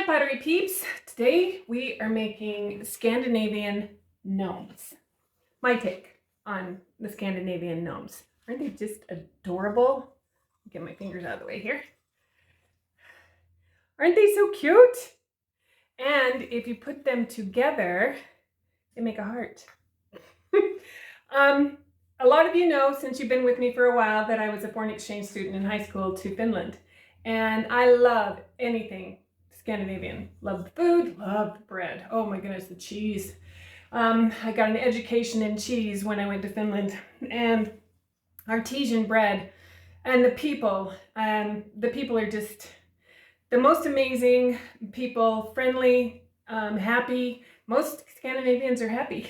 Pottery peeps. Today we are making Scandinavian gnomes. My take on the Scandinavian gnomes. Aren't they just adorable? Get my fingers out of the way here. Aren't they so cute? And if you put them together, they make a heart. A lot of you know, since you've been with me for a while, that I was a foreign exchange student in high school to Finland. And I love anything Scandinavian. Love the food, love the bread. Oh my goodness, the cheese. I got an education in cheese when I went to Finland, and artesian bread, and the people are just the most amazing people, friendly, happy. Most Scandinavians are happy.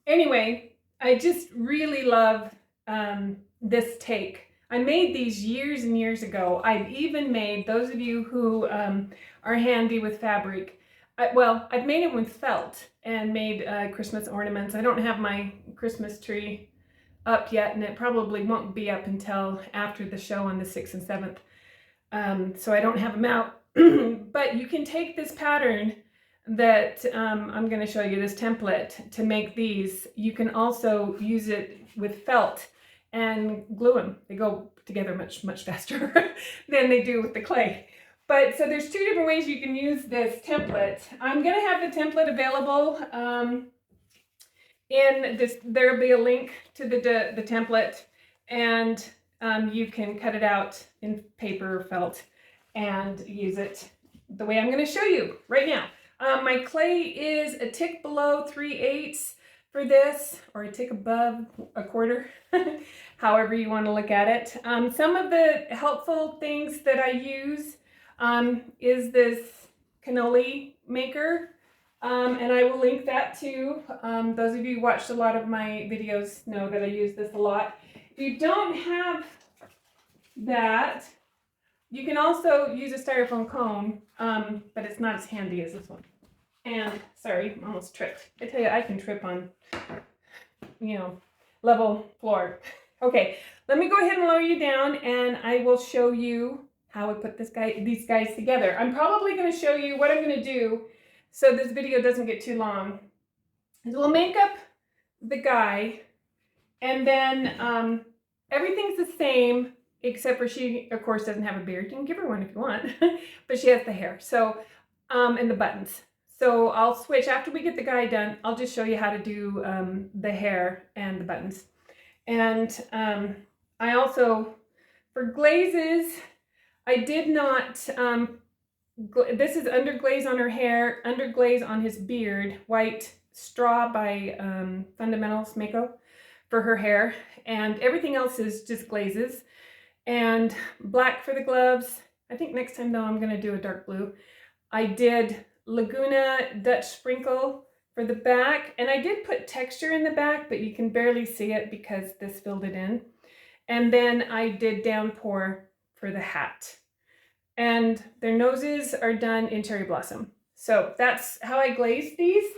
Anyway, I just really love this take. I made these years and years ago. I've even made, those of you who are handy with fabric, I've made it with felt and made Christmas ornaments. I don't have my Christmas tree up yet, and it probably won't be up until after the show on the 6th and 7th. So I don't have them out. But you can take this pattern that I'm going to show you, this template, to make these. You can also use it with felt and glue them. They go together much faster than they do with the clay. But so there's two different ways you can use this template. I'm going to have the template available in this. There'll be a link to the template, and you can cut it out in paper or felt and use it the way I'm going to show you right now. My clay is a tick below 3/8 for this, or a tick above 1/4, however you want to look at it. Some of the helpful things that I use is this cannoli maker, and I will link that too. Those of you who watched a lot of my videos know that I use this a lot. If you don't have that, you can also use a styrofoam cone, but it's not as handy as this one. And, sorry, almost tripped. I tell you, I can trip on, level floor. Okay, let me go ahead and lower you down, and I will show you how I put these guys together. I'm probably going to show you what I'm going to do so this video doesn't get too long. We'll make up the guy, and then everything's the same, except for she, of course, doesn't have a beard. You can give her one if you want, but she has the hair. So, and the buttons. So I'll switch after we get the guy done. I'll just show you how to do the hair and the buttons. And I also, for glazes, I did not, this is underglaze on her hair, underglaze on his beard, white straw by Fundamentals Mako for her hair, and everything else is just glazes. And black for the gloves. I think next time though I'm going to do a dark blue. I did Laguna Dutch Sprinkle for the back, and I did put texture in the back, but you can barely see it because this filled it in. And then I did Downpour for the hat. And their noses are done in Cherry Blossom. So that's how I glazed these.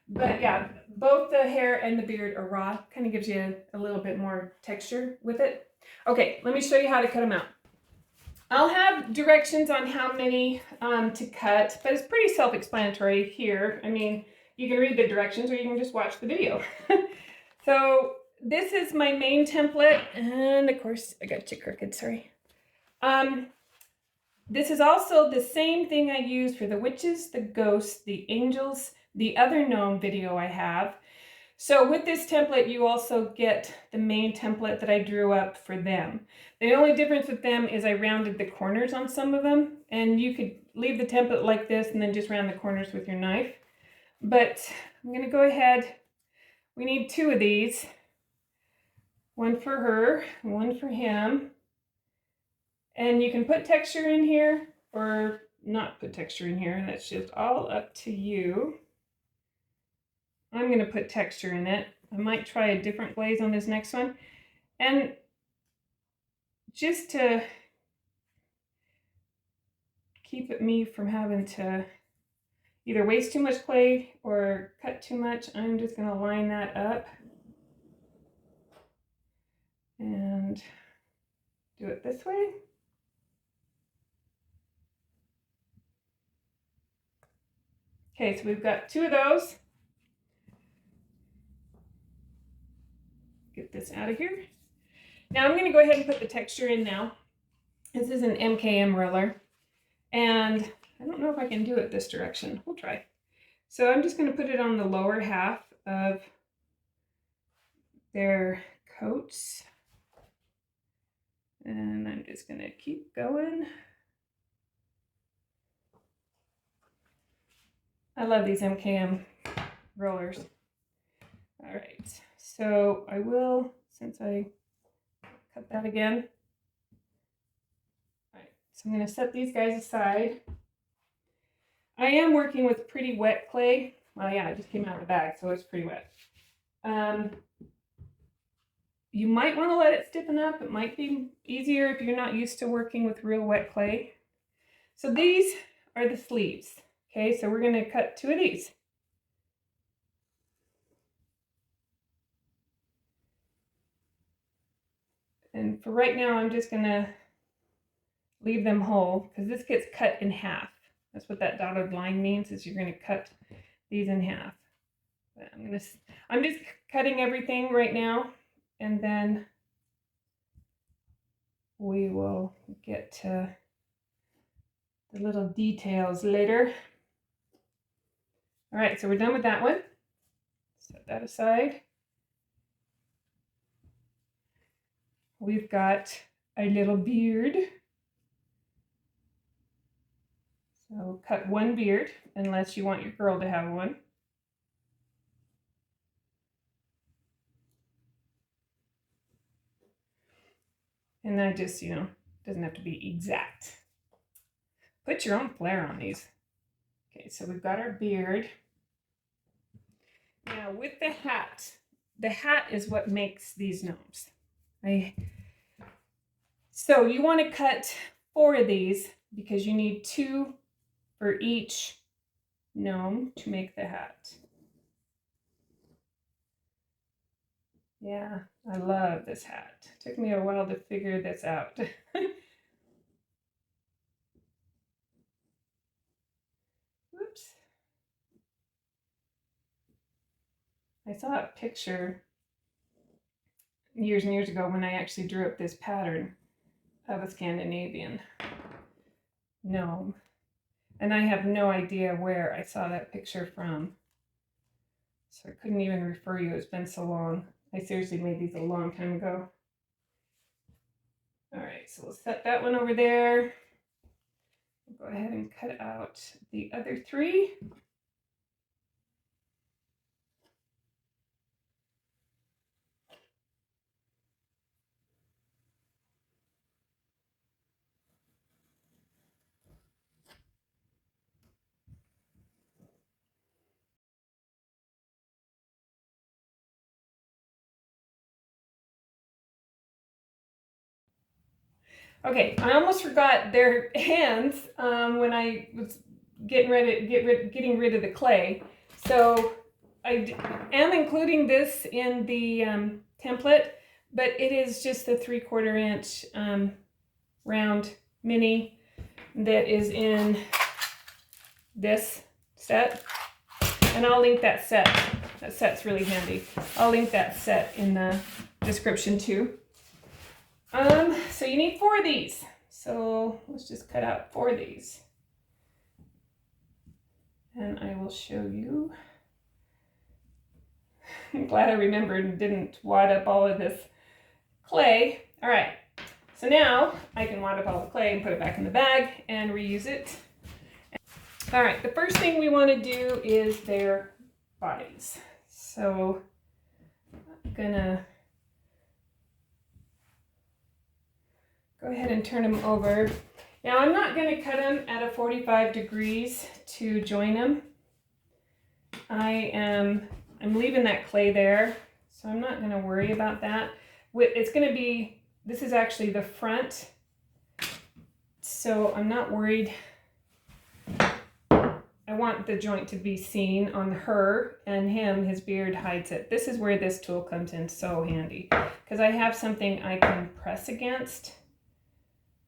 But yeah, both the hair and the beard are raw. Kind of gives you a little bit more texture with it. Okay, let me show you how to cut them out. I'll have directions on how many to cut, but it's pretty self-explanatory here. I mean, you can read the directions or you can just watch the video. So this is my main template, and of course I got you crooked, sorry. This is also the same thing I use for the witches, the ghosts, the angels, the other gnome video I have. So with this template, you also get the main template that I drew up for them. The only difference with them is I rounded the corners on some of them, and you could leave the template like this and then just round the corners with your knife. But I'm going to go ahead. We need 2 of these. One for her, one for him. And you can put texture in here or not put texture in here. That's just all up to you. I'm going to put texture in it. I might try a different glaze on this next one. And just to keep me from having to either waste too much clay or cut too much, I'm just going to line that up and do it this way. Okay, so we've got 2 of those. Get this out of here. Now I'm going to go ahead and put the texture in now. This is an MKM roller, and I don't know if I can do it this direction. We'll try. So I'm just going to put it on the lower half of their coats, and I'm just going to keep going. I love these MKM rollers. All right, so I will, since I cut that again. All right, so I'm going to set these guys aside. I am working with pretty wet clay. Well, yeah, it just came out of the bag, so it's pretty wet. You might want to let it stiffen up. It might be easier if you're not used to working with real wet clay. So these are the sleeves. Okay, so we're going to cut 2 of these. And for right now, I'm just going to leave them whole because this gets cut in half. That's what that dotted line means, is you're going to cut these in half. But I'm just cutting everything right now, and then we will get to the little details later. All right, so we're done with that one. Set that aside. We've got a little beard. So cut 1 beard, unless you want your girl to have one. And that just, doesn't have to be exact. Put your own flair on these. Okay, so we've got our beard. Now with the hat is what makes these gnomes. So you want to cut 4 of these because you need 2 for each gnome to make the hat. Yeah, I love this hat. It took me a while to figure this out. Oops. I saw a picture years and years ago when I actually drew up this pattern of a Scandinavian gnome. And I have no idea where I saw that picture from. So I couldn't even refer you. It's been so long. I seriously made these a long time ago. All right, so we'll set that one over there. We'll go ahead and cut out the other 3. Okay, I almost forgot their hands when I was getting rid of the clay. So I am including this in the template, but it is just the 3/4 inch round mini that is in this set. And I'll link that set. That set's really handy. I'll link that set in the description too. So you need 4 of these. So let's just cut out 4 of these. And I will show you. I'm glad I remembered and didn't wad up all of this clay. All right, so now I can wad up all the clay and put it back in the bag and reuse it. All right, the first thing we want to do is their bodies. So I'm gonna go ahead and turn them over. Now I'm not going to cut them at a 45 degrees to join them. I'm leaving that clay there, so I'm not going to worry about that. It's going to be, this is actually the front, so I'm not worried. I want the joint to be seen on her and him. His beard hides it. This is where this tool comes in so handy, because I have something I can press against.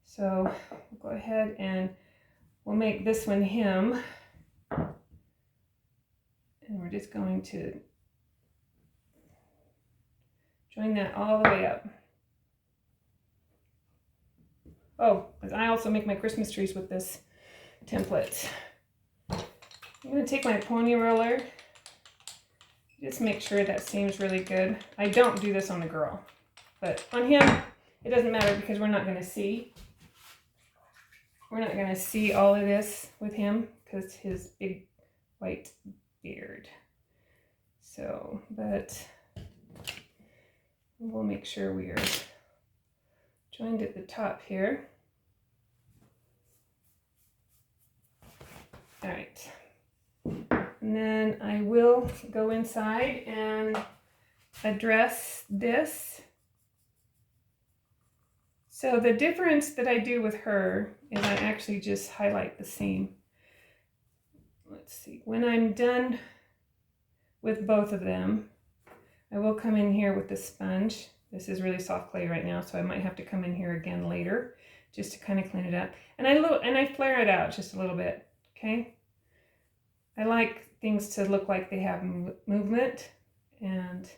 So we'll go ahead and we'll make this one him. And we're just going to join that all the way up. Oh, I also make my Christmas trees with this template. I'm going to take my pony roller, just make sure that seems really good. I don't do this on the girl, but on him, it doesn't matter because we're not going to see. We're not going to see all of this with him because his big white beard. So, but we'll make sure we are joined at the top here. All right. And then I will go inside and address this. So the difference that I do with her is I actually just highlight the seam. Let's see, when I'm done with both of them, I will come in here with the sponge. This is really soft clay right now, so I might have to come in here again later just to kind of clean it up. And I flare it out just a little bit, okay? I like things to look like they have movement, and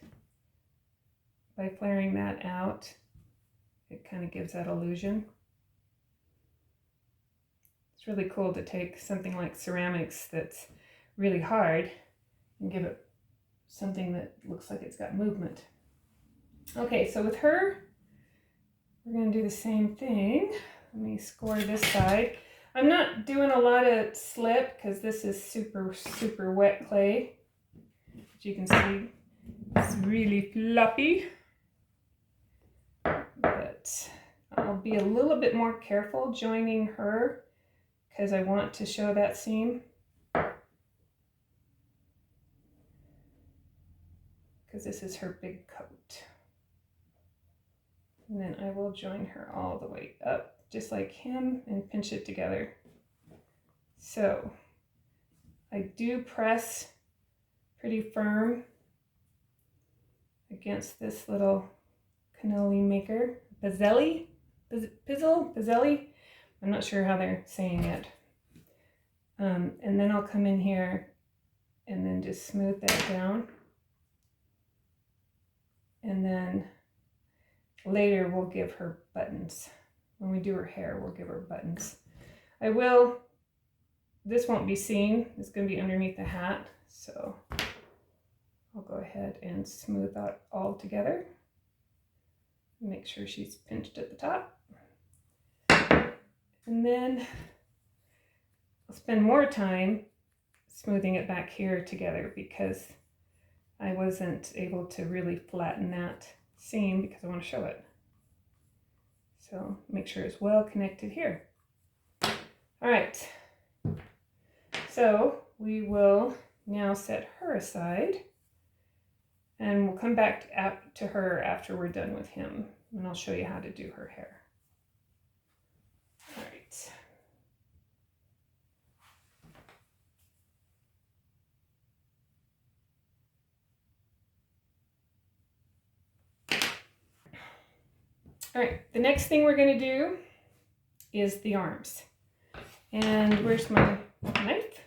by flaring that out, it kind of gives that illusion. It's really cool to take something like ceramics that's really hard and give it something that looks like it's got movement. Okay, so with her, we're going to do the same thing. Let me score this side. I'm not doing a lot of slip because this is super, super wet clay. As you can see, it's really floppy. But I'll be a little bit more careful joining her because I want to show that seam. Because this is her big coat. And then I will join her all the way up, just like him, and pinch it together. So I do press pretty firm against this little cannoli maker. Bazzelli? Bazzelli? I'm not sure how they're saying it. And then I'll come in here and then just smooth that down. And then later we'll give her buttons. When we do her hair, we'll give her buttons. This won't be seen. It's going to be underneath the hat. So I'll go ahead and smooth that all together. Make sure she's pinched at the top. And then I'll spend more time smoothing it back here together because I wasn't able to really flatten that seam because I want to show it. So make sure it's well connected here. All right. So we will now set her aside and we'll come back to her after we're done with him, and I'll show you how to do her hair. All right. All right, the next thing we're going to do is the arms. And where's my knife?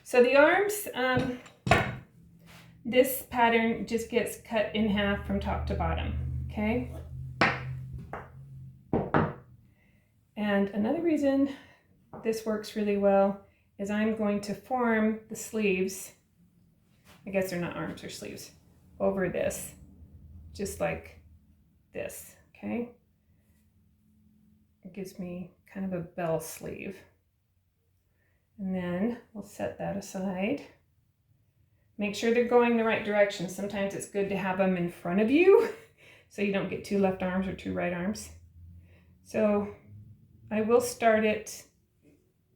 So the arms, this pattern just gets cut in half from top to bottom, okay? And another reason this works really well is I'm going to form the sleeves, I guess they're not arms or sleeves, over this, just like this, okay? It gives me kind of a bell sleeve. And then we'll set that aside. Make sure they're going the right direction. Sometimes it's good to have them in front of you so you don't get two left arms or two right arms. So I will start it,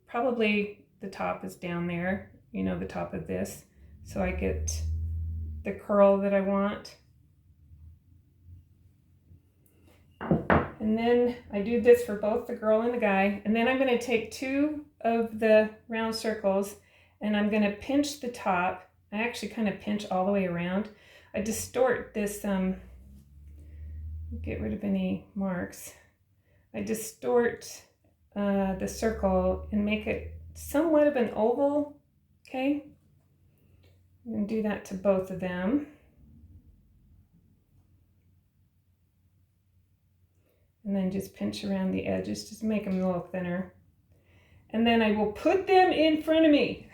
probably the top is down there, you know, the top of this, so I get the curl that I want. And then I do this for both the girl and the guy. And then I'm going to take two of the round circles and I'm going to pinch the top. I actually kind of pinch all the way around. I distort this, get rid of any marks. I distort the circle and make it somewhat of an oval, okay? I'm going to do that to both of them. And then just pinch around the edges, just make them a little thinner. And then I will put them in front of me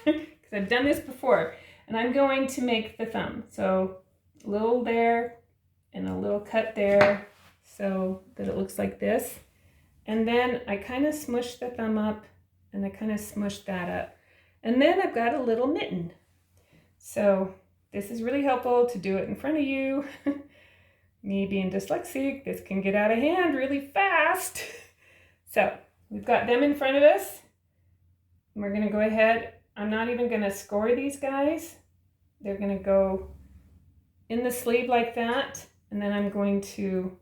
because I've done this before. And I'm going to make the thumb. So a little there and a little cut there so that it looks like this. And then I kind of smush the thumb up and I kind of smush that up. And then I've got a little mitten. So this is really helpful to do it in front of you. Me being dyslexic, this can get out of hand really fast. So we've got them in front of us. And we're gonna go ahead. I'm not even gonna score these guys. They're gonna go in the sleeve like that. And then I'm going to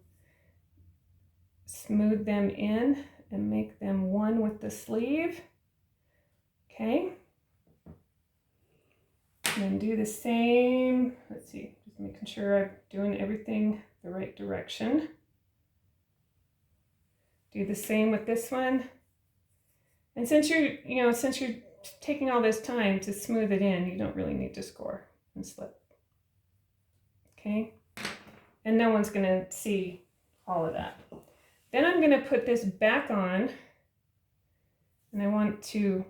smooth them in and make them one with the sleeve. Okay. And then do the same. Let's see, just making sure I'm doing everything the right direction. Do the same with this one. And since you're taking all this time to smooth it in, you don't really need to score and slip. Okay? And no one's gonna see all of that. Then I'm gonna put this back on, and I want to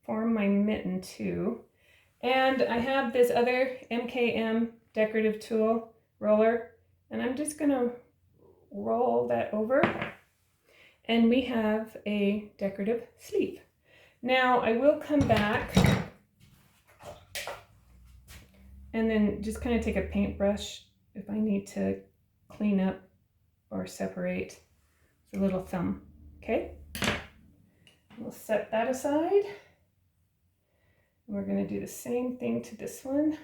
form my mitten too. And I have this other MKM decorative tool roller, and I'm just gonna roll that over, and we have a decorative sleeve. Now I will come back and then just kind of take a paintbrush if I need to clean up or separate the little thumb. Okay, we'll set that aside. We're going to do the same thing to this one.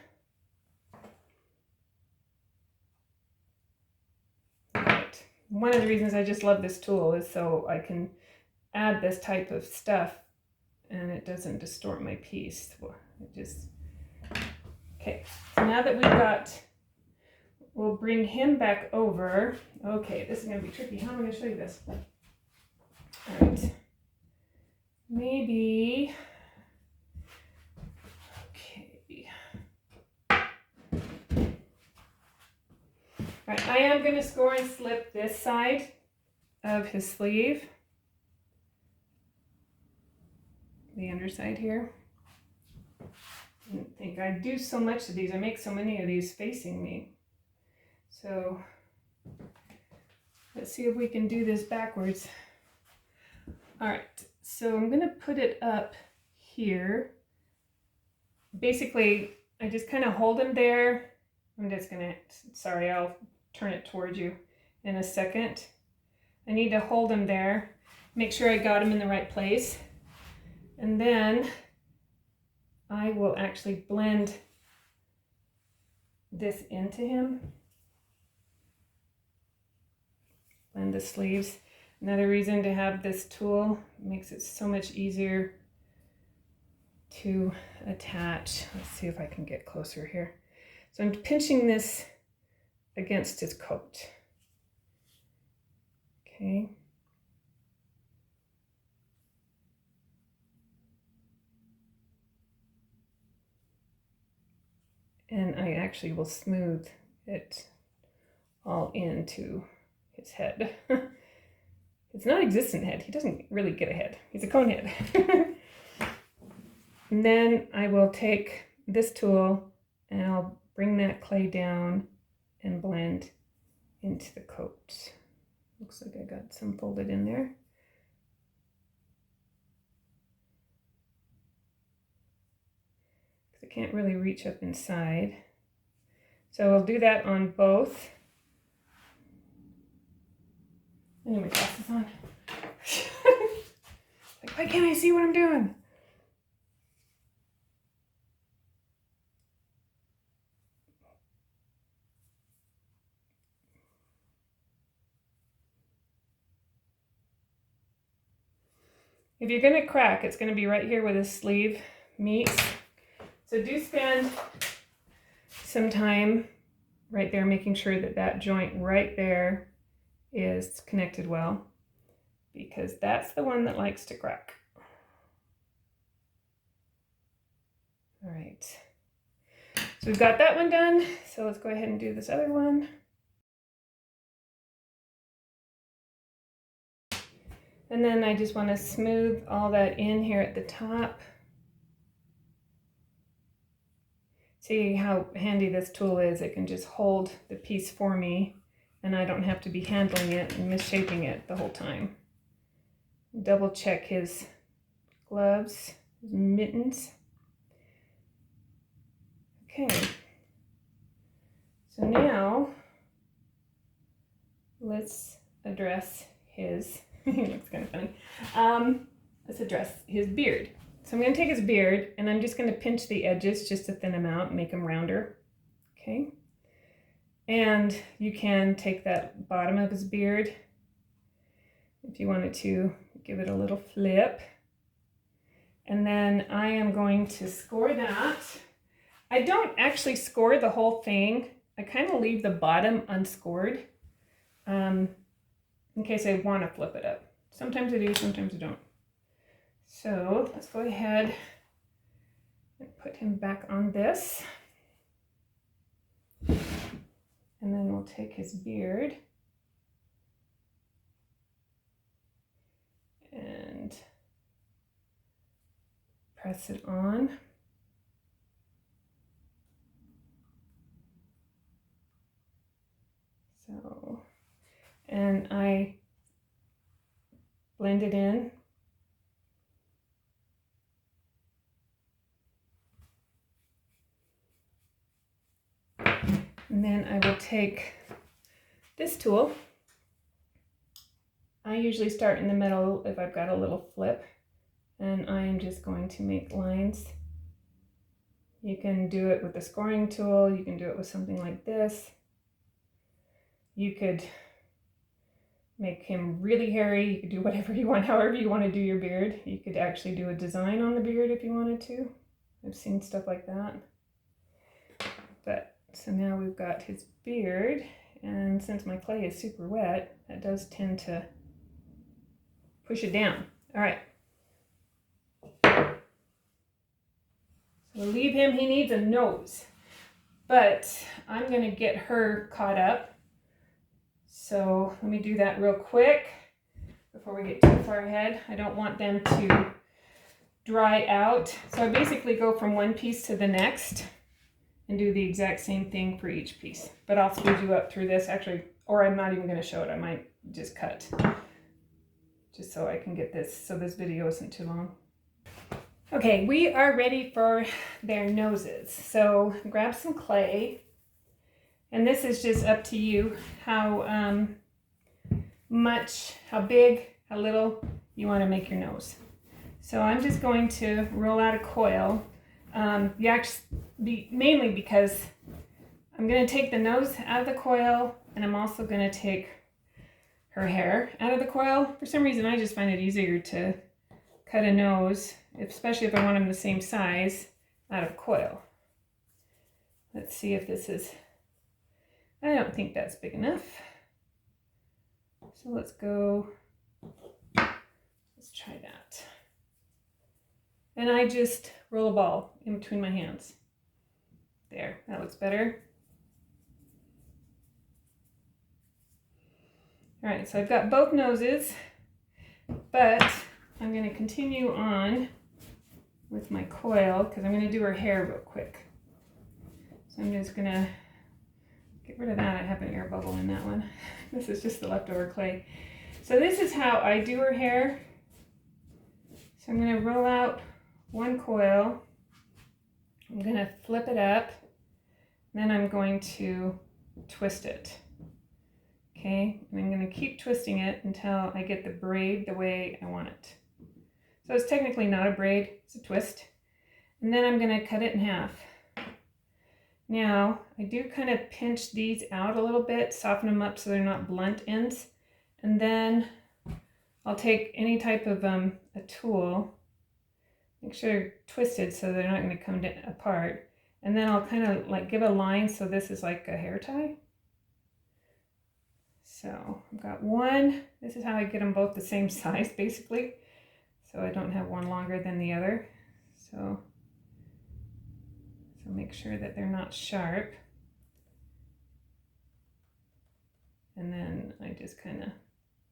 All right. One of the reasons I just love this tool is so I can add this type of stuff and it doesn't distort my piece. Okay, so now that we've got, we'll bring him back over. Okay, this is going to be tricky. How am I going to show you this? All right. Maybe... All right, I am going to score and slip this side of his sleeve, the underside here. I didn't think I'd do so much of these. I make so many of these facing me. So let's see if we can do this backwards. All right, so I'm going to put it up here. Basically, I just kind of hold him there. I'm just going to, sorry, I'll turn it towards you in a second. I need to hold him there, make sure I got him in the right place. And then I will actually blend this into him. Blend the sleeves. Another reason to have this tool, makes it so much easier to attach. Let's see if I can get closer here. So I'm pinching this against his coat. Okay. And I actually will smooth it all into his head. It's non-existent head. He doesn't really get a head. He's a cone head. And then I will take this tool and I'll bring that clay down and blend into the coat. Looks like I got some folded in there. I can't really reach up inside. So I'll do that on both. I need my glasses on. Like, why can't I see what I'm doing? If you're going to crack, it's going to be right here where the sleeve meets. So do spend some time right there making sure that that joint right there is connected well, because that's the one that likes to crack. All right. So we've got that one done. So let's go ahead and do this other one. And then I just want to smooth all that in here at the top. See how handy this tool is. It can just hold the piece for me and I don't have to be handling it and misshaping it the whole time. Double check his gloves, his mittens. Okay. So now let's address his, he looks kind of funny. Let's address his beard. So I'm going to take his beard and I'm just going to pinch the edges just to thin them out, make them rounder. Okay. And you can take that bottom of his beard if you wanted to give it a little flip. And then I am going to score that. I don't actually score the whole thing. I kind of leave the bottom unscored in case I want to flip it up. Sometimes I do, sometimes I don't. So let's go ahead and put him back on this. And then we'll take his beard and press it on. So, and I blend it in. And then I will take this tool. I usually start in the middle if I've got a little flip, and I am just going to make lines. You can do it with the scoring tool, you can do it with something like this. You could make him really hairy, you could do whatever you want, however you want to do your beard. You could actually do a design on the beard if you wanted to. I've seen stuff like that. But so now we've got his beard, and since my clay is super wet, that does tend to push it down. All right. So we'll leave him, he needs a nose, but I'm gonna get her caught up. So let me do that real quick before we get too far ahead. I don't want them to dry out. So I basically go from one piece to the next and do the exact same thing for each piece. But I'll speed you up through this actually, or I'm not even gonna show it. I might just cut just so I can get this, so this video isn't too long. Okay, we are ready for their noses. So grab some clay, and this is just up to you how much, how big, how little you want to make your nose. So I'm just going to roll out a coil. Mainly because I'm going to take the nose out of the coil, and I'm also going to take her hair out of the coil. For some reason, I just find it easier to cut a nose, especially if I want them the same size, out of coil. Let's see if this is, I don't think that's big enough. So let's go, let's try that. And I just roll a ball in between my hands. There, that looks better. All right, so I've got both noses, but I'm going to continue on with my coil because I'm going to do her hair real quick. So I'm just going to get rid of that. I have an air bubble in that one. This is just the leftover clay. So this is how I do her hair. So I'm going to roll out one coil. I'm going to flip it up. Then I'm going to twist it. Okay, and I'm going to keep twisting it until I get the braid the way I want it. So it's technically not a braid, it's a twist. And then I'm going to cut it in half. Now, I do kind of pinch these out a little bit, soften them up so they're not blunt ends. And then I'll take any type of a tool, make sure they're twisted so they're not going to come apart. And then I'll kind of like give a line so this is like a hair tie. So I've got one. This is how I get them both the same size basically. So I don't have one longer than the other. So So make sure that they're not sharp. And then I just kind of,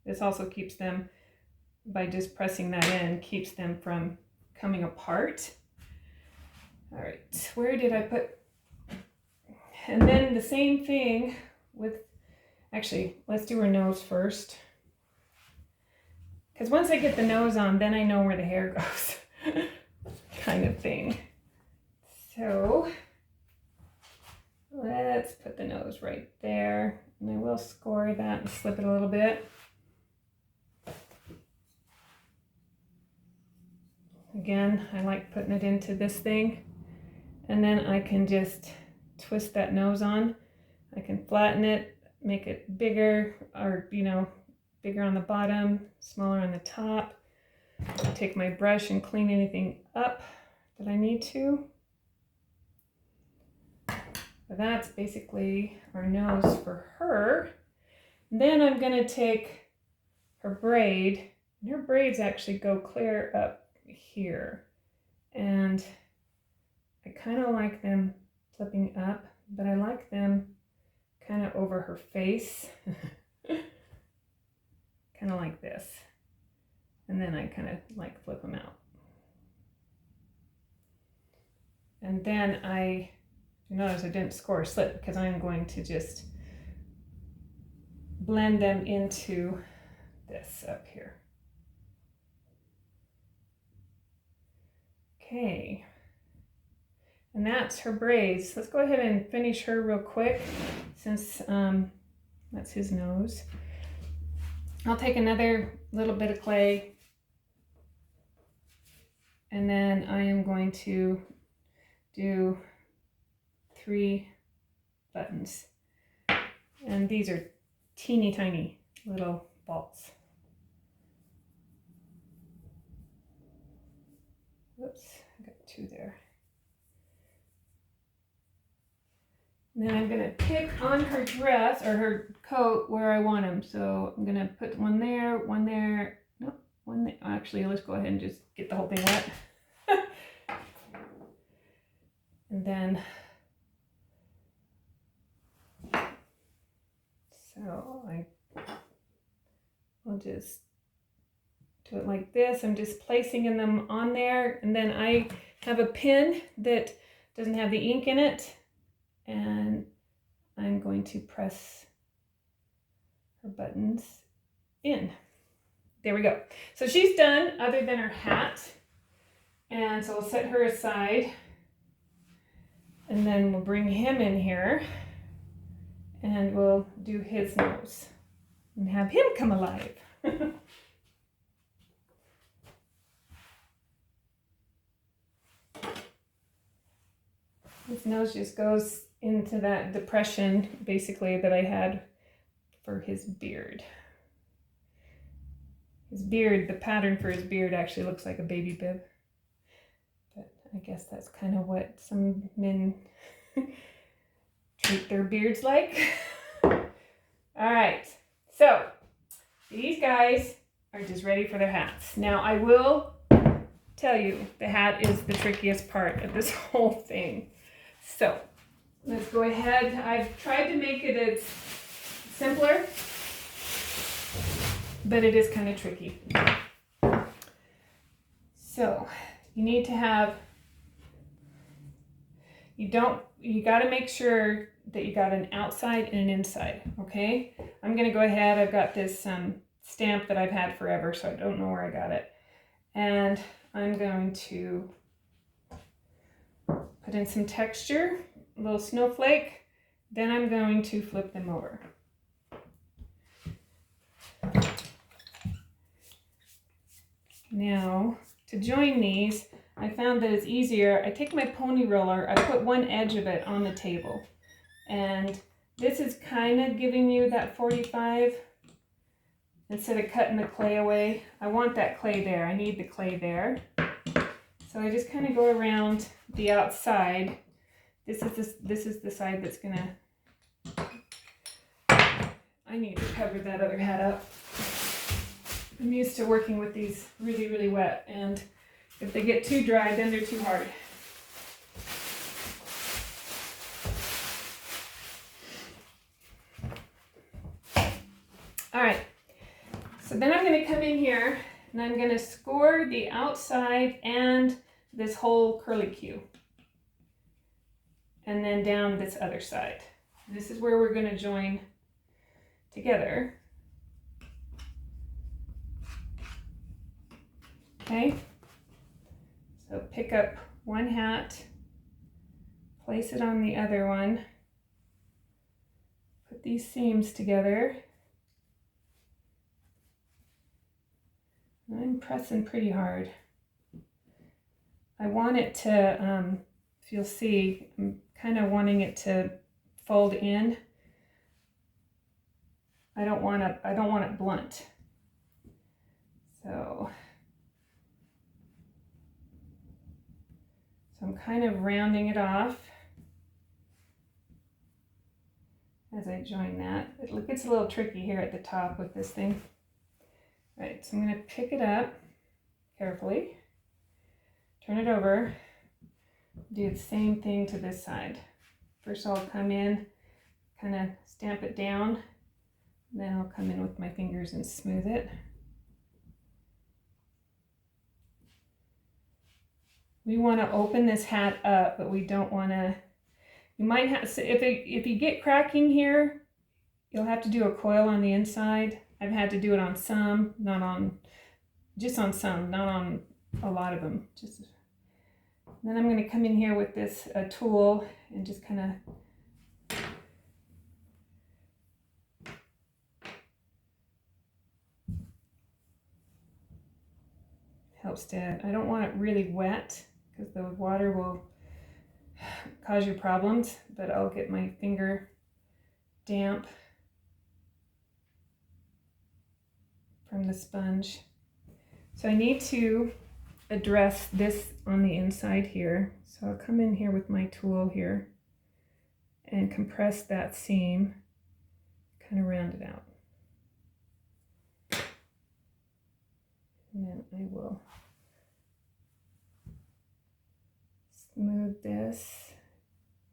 this also keeps them, by just pressing that in, keeps them from coming apart. All right, where did I put, and then the same thing with, actually, let's do her nose first. Because once I get the nose on, then I know where the hair goes, kind of thing. So let's put the nose right there. And I will score that and slip it a little bit. Again, I like putting it into this thing. And then I can just twist that nose on. I can flatten it, make it bigger, or, you know, bigger on the bottom, smaller on the top. Take my brush and clean anything up that I need to. But that's basically our nose for her. Then I'm gonna take her braid, and her braids actually go clear up here. And I kind of like them flipping up, but I like them kind of over her face. Kind of like this. And then I kind of like flip them out. And then you notice I didn't score a slip because I'm going to just blend them into this up here. Okay. And that's her braids. Let's go ahead and finish her real quick since that's his nose. I'll take another little bit of clay and then I am going to do 3 buttons. And these are teeny tiny little balls. Whoops, I got 2 there. And then I'm going to pick on her dress or her coat where I want them. So I'm going to put one there, nope, one there. Actually, let's go ahead and just get the whole thing wet. And then, so I will just do it like this. I'm just placing them on there. And then I have a pin that doesn't have the ink in it. And I'm going to press her buttons in. There we go. So she's done other than her hat. And so we'll set her aside. And then we'll bring him in here. And we'll do his nose. And have him come alive. His nose just goes into that depression, basically, that I had for his beard. His beard, the pattern for his beard actually looks like a baby bib. But I guess that's kind of what some men treat their beards like. All right, so these guys are just ready for their hats. Now I will tell you, the hat is the trickiest part of this whole thing. So let's go ahead. I've tried to make it as simpler, but it is kind of tricky. So you need to have, you got to make sure that you got an outside and an inside, okay? I'm going to go ahead. I've got this stamp that I've had forever, so I don't know where I got it. And I'm going to put in some texture, a little snowflake. Then I'm going to flip them over. Now, to join these, I found that it's easier. I take my pony roller, I put one edge of it on the table. And this is kind of giving you that 45 instead of cutting the clay away. I want that clay there. I need the clay there. So I just kind of go around the outside. This is the side that's gonna, I need to cover that other hat up. I'm used to working with these really, really wet, and if they get too dry, then they're too hard. then I'm going to come in here and I'm going to score the outside and this whole curly Q. And then down this other side. This is where we're going to join together. Okay, so pick up one hat, place it on the other one, put these seams together. I'm pressing pretty hard. I want it to, if you'll see, I'm kind of wanting it to fold in. I don't want it blunt. So I'm kind of rounding it off as I join that. It gets a little tricky here at the top with this thing. All right, so I'm going to pick it up carefully, turn it over, do the same thing to this side. First I'll come in, kind of stamp it down, then I'll come in with my fingers and smooth it. We want to open this hat up, but we don't want to, you might have, if you get cracking here, you'll have to do a coil on the inside. I've had to do it on some, not on, just on some, not on a lot of them. Then I'm going to come in here with this tool and just kind of helps to, I don't want it really wet because the water will cause you problems, but I'll get my finger damp from the sponge. So I need to address this on the inside here. So I'll come in here with my tool here and compress that seam, kind of round it out. And then I will smooth this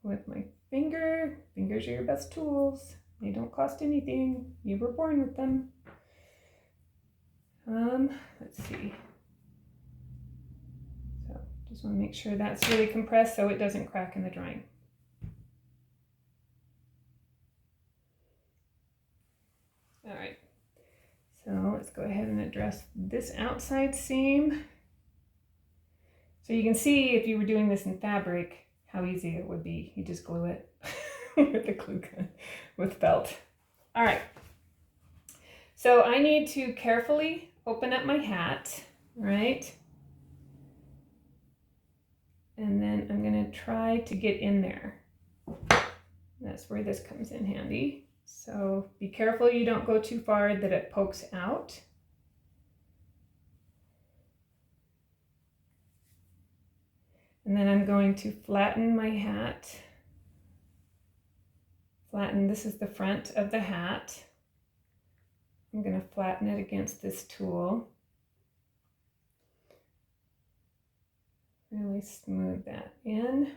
with my finger. Fingers are your best tools. They don't cost anything. You were born with them. Let's see. So just want to make sure that's really compressed so it doesn't crack in the drying. All right. So let's go ahead and address this outside seam. So you can see if you were doing this in fabric, how easy it would be. You just glue it with a glue gun, with felt. All right. So I need to carefully open up my hat, right? And then I'm going to try to get in there. That's where this comes in handy. So be careful you don't go too far that it pokes out. And then I'm going to flatten my hat. Flatten, this is the front of the hat. I'm going to flatten it against this tool. Really smooth that in.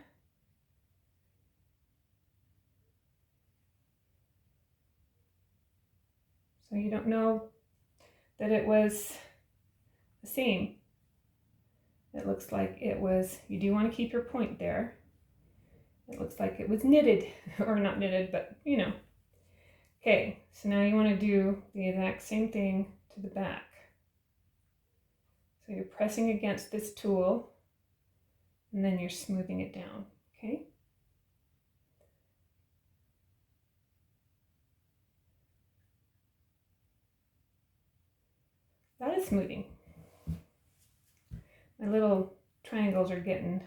So you don't know that it was a seam. It looks like it was, you do want to keep your point there. It looks like it was knitted, or not knitted, but you know. Okay, so now you want to do the exact same thing to the back. So you're pressing against this tool, and then you're smoothing it down, okay? That is smoothing. My little triangles are getting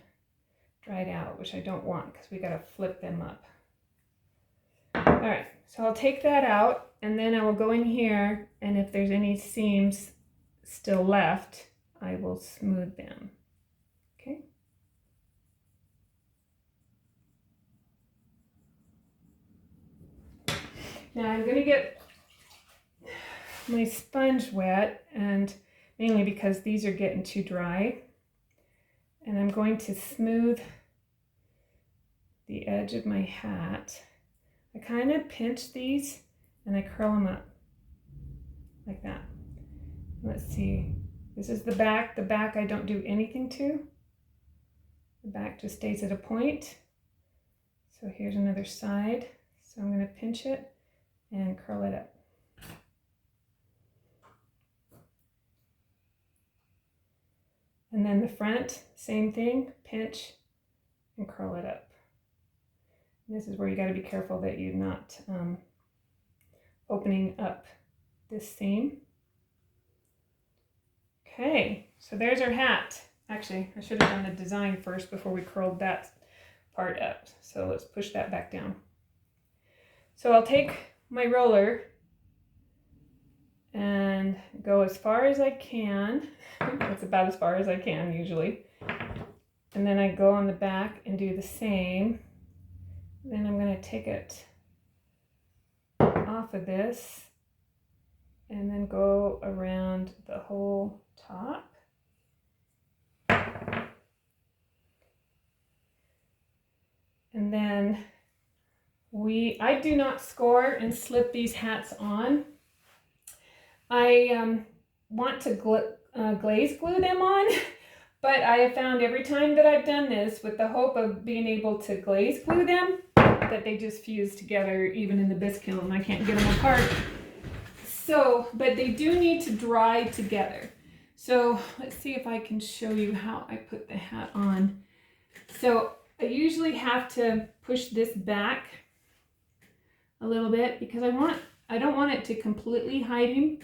dried out, which I don't want because we got to flip them up. All right, so I'll take that out and then I will go in here, and if there's any seams still left, I will smooth them. Okay. Now I'm going to get my sponge wet, and mainly because these are getting too dry. And I'm going to smooth the edge of my hat. I kind of pinch these and I curl them up like that. Let's see. This is the back. The back I don't do anything to. The back just stays at a point. So here's another side. So I'm going to pinch it and curl it up. And then the front, same thing, pinch and curl it up. And this is where you got to be careful that you're not opening up this seam. Okay, so there's our hat. Actually, I should have done the design first before we curled that part up. So let's push that back down. So I'll take my roller and go as far as I can. That's about as far as I can usually. And then I go on the back and do the same. Then I'm going to take it off of this and then go around the whole top. And then I do not score and slip these hats on. I want to glaze glue them on, but I have found every time that I've done this with the hope of being able to glaze glue them, that they just fuse together even in the bisque kiln. I can't get them apart. So, but they do need to dry together. So let's see if I can show you how I put the hat on. So I usually have to push this back a little bit because I don't want it to completely hide him.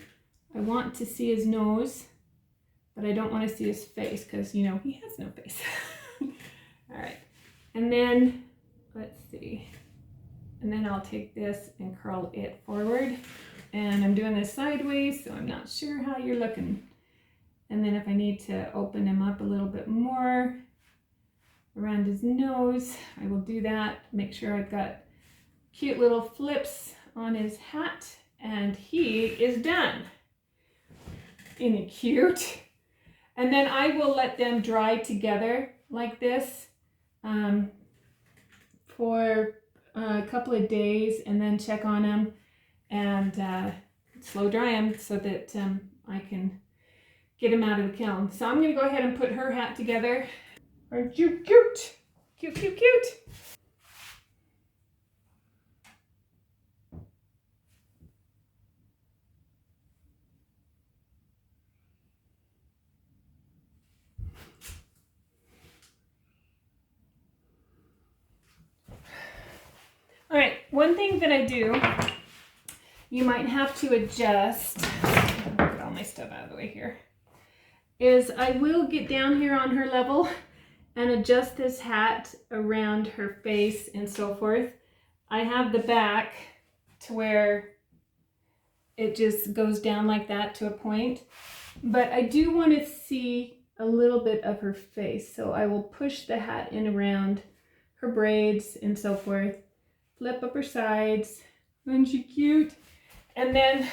I want to see his nose, but I don't want to see his face because, you know, he has no face. All right. And then, let's see. And then I'll take this and curl it forward. And I'm doing this sideways, so I'm not sure how you're looking. And then if I need to open him up a little bit more around his nose, I will do that. Make sure I've got cute little flips on his hat, and he is done. Isn't he cute? And then I will let them dry together like this for a couple of days, and then check on them and slow dry them so that I can get them out of the kiln. So I'm going to go ahead and put her hat together. Aren't you cute? Cute, cute, cute. All right, one thing that I do, you might have to adjust, get all my stuff out of the way here, is I will get down here on her level and adjust this hat around her face and so forth. I have the back to where it just goes down like that to a point, but I do want to see a little bit of her face, so I will push the hat in around her braids and so forth. Flip up her sides. Isn't she cute? And then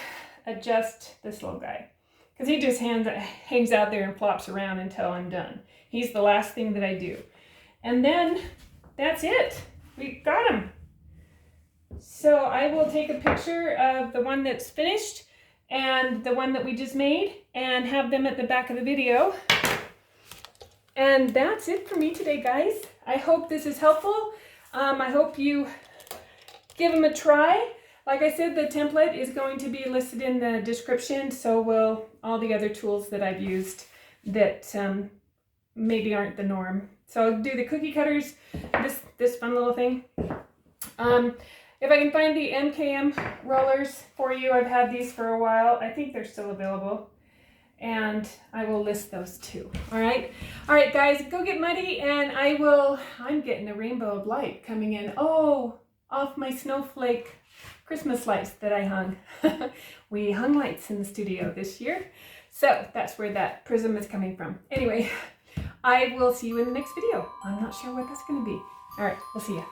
adjust this little guy, because he just hangs out there and flops around until I'm done. He's the last thing that I do. And then that's it. We got him. So I will take a picture of the one that's finished and the one that we just made and have them at the back of the video. And that's it for me today, guys. I hope this is helpful. I hope you give them a try. Like I said, the template is going to be listed in the description, so will all the other tools that I've used that maybe aren't the norm. So do the cookie cutters, this fun little thing. If I can find the MKM rollers for you, I've had these for a while. I think they're still available, and I will list those too. All right, guys, go get muddy, and I'm getting a rainbow of light coming in. Oh, off my snowflake Christmas lights that I hung. We hung lights in the studio this year, so that's where that prism is coming from. Anyway, I will see you in the next video. I'm not sure what that's going to be. All right, we'll see ya.